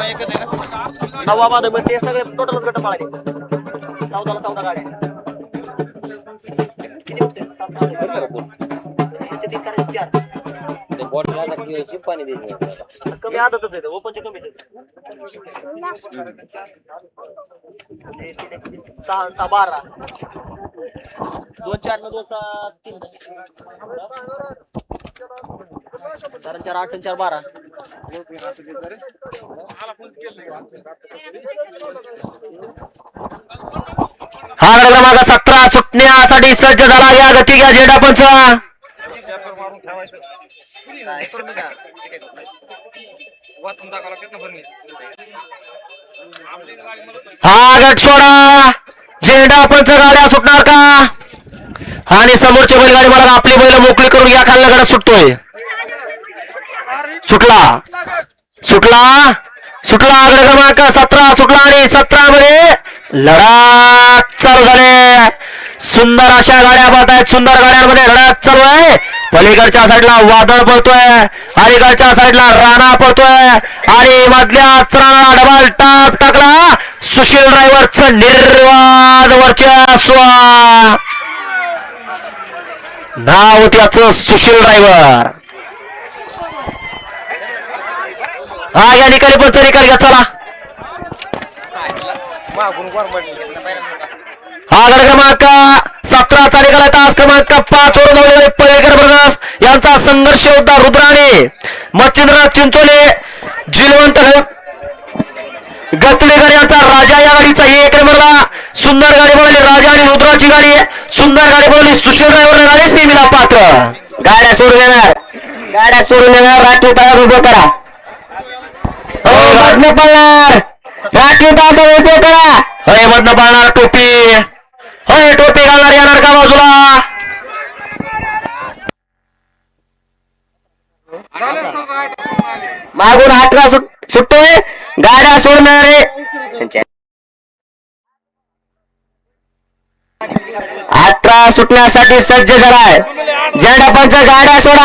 सव्वा बाद ते सगळे टोटलच गट पाळले 14 ला 14 गाड्या किती होते 7 याचे 3 करायचे 4 ते बॉटला टाकायची पाणी द्यायचं कमी आदतच आहे ओपनचे कमीच आहे 6 12 2 4 2 3 4 4 8 4 12 हा क्रमांक 17 सुटण्यासाठी सज्ज झाला या गती घ्या झेंडा पंच हा गट सोडा झेंडा पंच गाड्या सुटणार का आणि समोरची बैलगाडी मला आपली बैल मोकळी करून या खालना गडा सुटतोय सुटला सुटला सुटला आकडे क्रमांक 17 सुटला आणि 17 मध्ये लढत चालू झाले सुंदर अशा गाड्या पाहत आहेत सुंदर गाड्यांमध्ये लढत चालू आहे पलीकडच्या साईडला वादळ पळतोय अलीकडच्या साईडला राणा पळतोय आणि मधल्या चराला डबल टाप टाकला सुशील ड्रायव्हरचं निर्वाद वर्चस्व नाव त्याचं सुशील ड्रायव्हर हा या निकाली पण निकाल घ्या चला हा गड क्रमांक 17 चा निकाल तास क्रमांक 5 वरून धावलेले पळेकर ब्रदर्स यांचा संघर्ष होता रुद्राने मच्छिंद्र चिंचोले जिलवंत गतुडेकर यांचा राजा या गाडीचा 1 नंबरला सुंदर गाडी बोलली राजा आणि रुद्राची गाडी सुंदर गाडी बोलली सुशील ड्रायव्हर गाडी सेमीला पात्र गाड्या सोडून येणार राखीव तास उभं करा हो मधनं पळणार राखीव तास उभं करा होय मधनं पळणार टोपी होय टोपी घालणार येणार का बाजूला मागून 18 सुटतोय गाड्या सोडणारे 18 सुटण्यासाठी सज्ज झालाय झेंडा पंच गाड्या सोडा